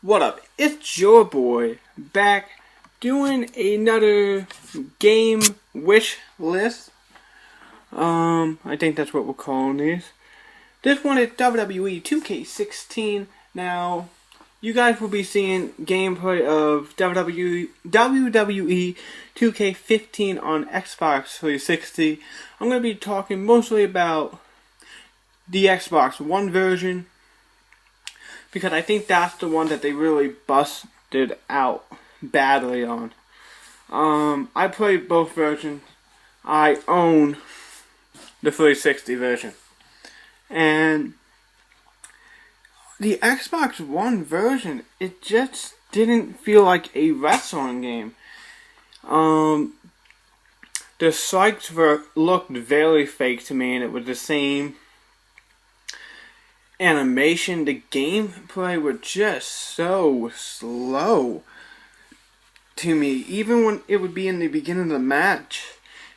What up? It's your boy back doing another game wish list. I think that's what we're calling these. This one is WWE 2K16. Now, you guys will be seeing gameplay of WWE 2K15 on Xbox 360. I'm going to be talking mostly about the Xbox One version, because I think that's the one that they really busted out badly on. I played both versions. I own the 360 version. And the Xbox One version, it just didn't feel like a wrestling game. The strikes looked very fake to me, and it was the same animation. The gameplay was just so slow to me. Even when it would be in the beginning of the match,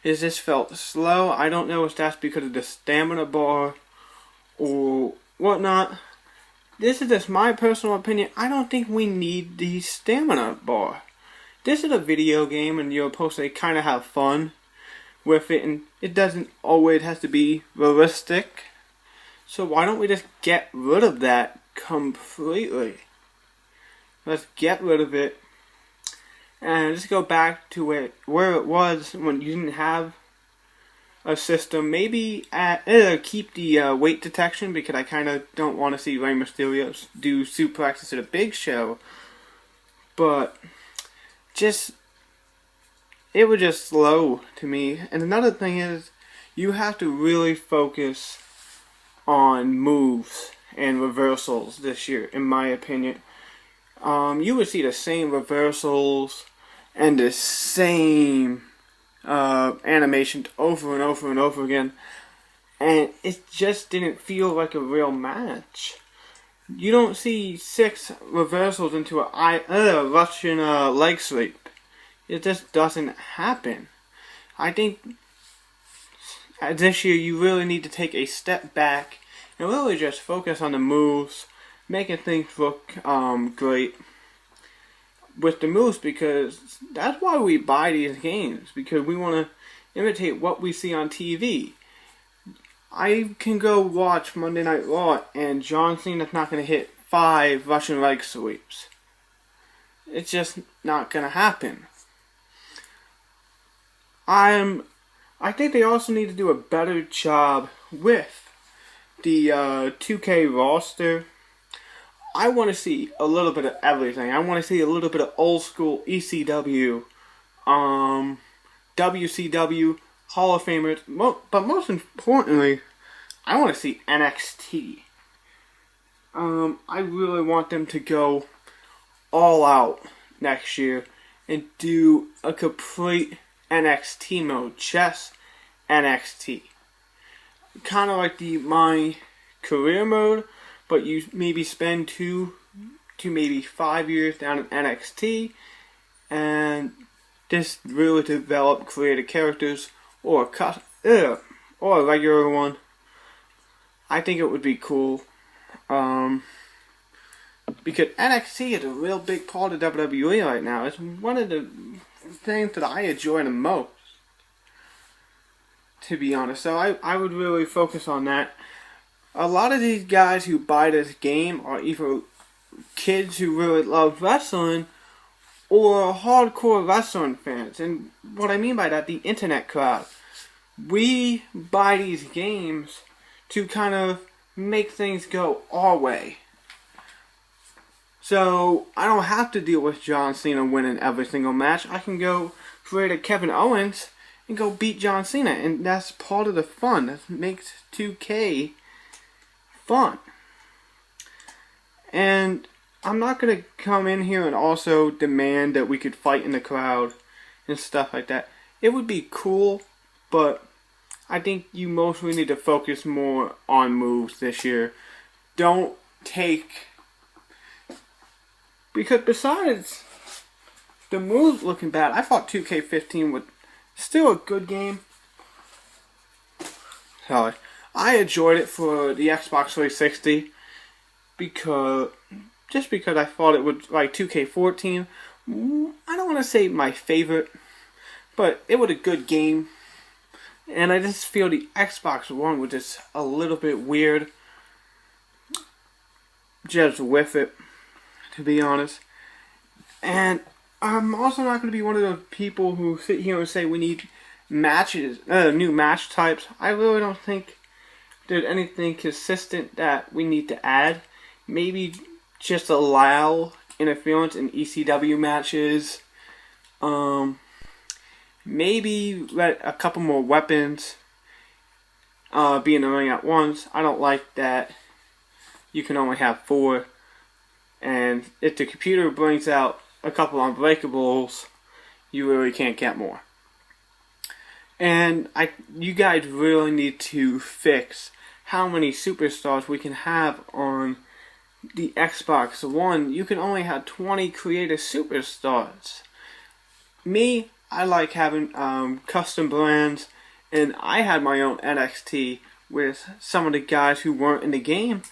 it just felt slow. I don't know if that's because of the stamina bar or whatnot. This is just my personal opinion. I don't think we need the stamina bar. This is a video game, and you're supposed to kind of have fun with it, and it doesn't always have to be realistic. So why don't we just get rid of that completely? Let's get rid of it and just go back to where it was when you didn't have a system. Maybe keep the weight detection, because I kind of don't want to see Rey Mysterio do suplexes at a Big Show. But it was just slow to me. And another thing is, you have to really focus on moves and reversals this year, in my opinion. You would see the same reversals and the same animations over and over and over again, and it just didn't feel like a real match. You don't see 6 reversals into a Russian leg sweep. It just doesn't happen. I think this year you really need to take a step back and really just focus on the moves, making things look great with the moves, because that's why we buy these games, because we want to imitate what we see on TV. I can go watch Monday Night Raw, and John Cena's not going to hit 5 Russian leg sweeps. It's just not going to happen. I think they also need to do a better job with the 2K roster. I want to see a little bit of everything. I want to see a little bit of old school ECW, WCW, Hall of Famers, but most importantly, I want to see NXT. I really want them to go all out next year and do a complete NXT mode, just NXT. Kind of like the My Career mode, but you maybe spend 2 to maybe 5 years down in NXT and just really develop creative characters, or a regular one. I think it would be cool, because NXT is a real big part of WWE right now. It's one of the things that I enjoy the most, to be honest. So I would really focus on that. A lot of these guys who buy this game are either kids who really love wrestling or hardcore wrestling fans. And what I mean by that, the internet crowd. We buy these games to kind of make things go our way. So I don't have to deal with John Cena winning every single match. I can go create a Kevin Owens and go beat John Cena, and that's part of the fun. That makes 2K fun. And I'm not going to come in here and also demand that we could fight in the crowd and stuff like that. It would be cool, but I think you mostly need to focus more on moves this year. Don't take... Because besides the moves looking bad, I thought 2K15 was still a good game. Sorry. I enjoyed it for the Xbox 360 because just because I thought it would, like 2K14, I don't want to say my favorite, but it was a good game. And I just feel the Xbox One was just a little bit weird just with it, to be honest. And I'm also not going to be one of those people who sit here and say we need matches, new match types. I really don't think there's anything consistent that we need to add. Maybe just allow interference in ECW matches. Maybe let a couple more weapons be in the ring at once. I don't like that you can only have 4. And if the computer brings out a couple unbreakables, you really can't get more. And you guys really need to fix how many superstars we can have on the Xbox One. You can only have 20 creative superstars. Me, I like having custom brands, and I had my own NXT with some of the guys who weren't in the game.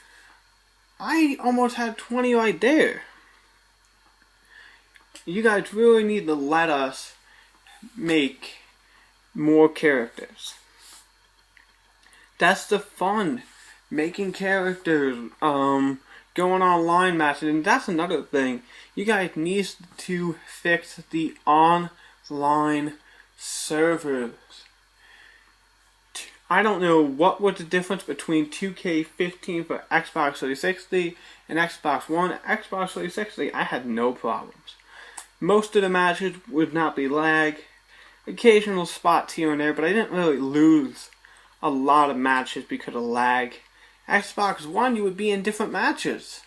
I almost had 20 right there. You guys really need to let us make more characters. That's the fun. Making characters, going online matches, and that's another thing. You guys need to fix the online servers. I don't know what was the difference between 2K15 for Xbox 360 and Xbox One. Xbox 360, I had no problems. Most of the matches would not be lag. Occasional spots here and there, but I didn't really lose a lot of matches because of lag. Xbox One, you would be in different matches.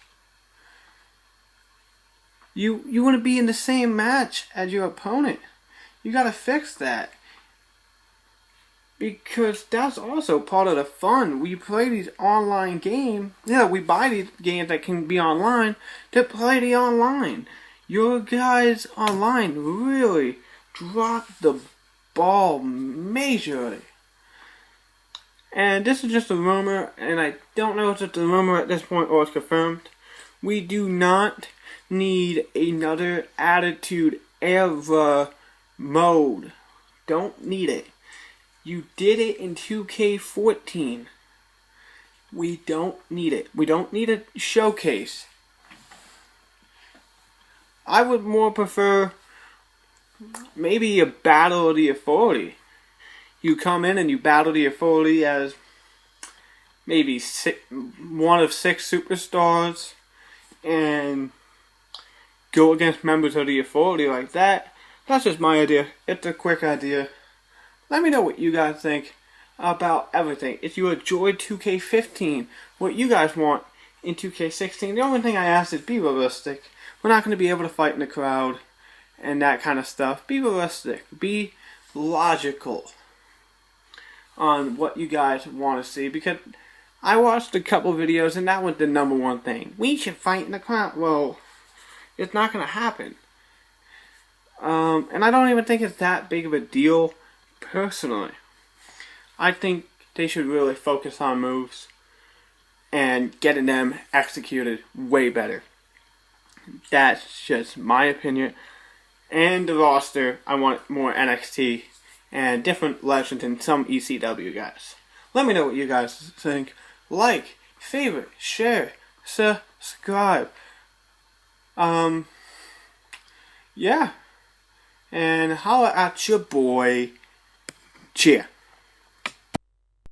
You wouldn't be in the same match as your opponent. You gotta fix that. Because that's also part of the fun. We play these online games. Yeah, we buy these games that can be online to play the online. Your guys online really dropped the ball majorly. And this is just a rumor, and I don't know if it's a rumor at this point or it's confirmed. We do not need another Attitude Era mode. Don't need it. You did it in 2K14. We don't need it. We don't need a showcase. I would more prefer maybe a Battle of the Authority. You come in and you battle the Authority as maybe one of 6 superstars and go against members of the Authority like that. That's just my idea. It's a quick idea. Let me know what you guys think about everything. If you enjoyed 2K15, what you guys want in 2K16. The only thing I ask is be realistic. We're not going to be able to fight in the crowd and that kind of stuff. Be realistic. Be logical on what you guys want to see. Because I watched a couple videos and that was the number one thing. We should fight in the crowd. Well, it's not going to happen. And I don't even think it's that big of a deal. Personally, I think they should really focus on moves and getting them executed way better. That's just my opinion. And the roster, I want more NXT and different legends and some ECW guys. Let me know what you guys think. Like, favorite, share, subscribe. Yeah. And holla at your boy. Cheer.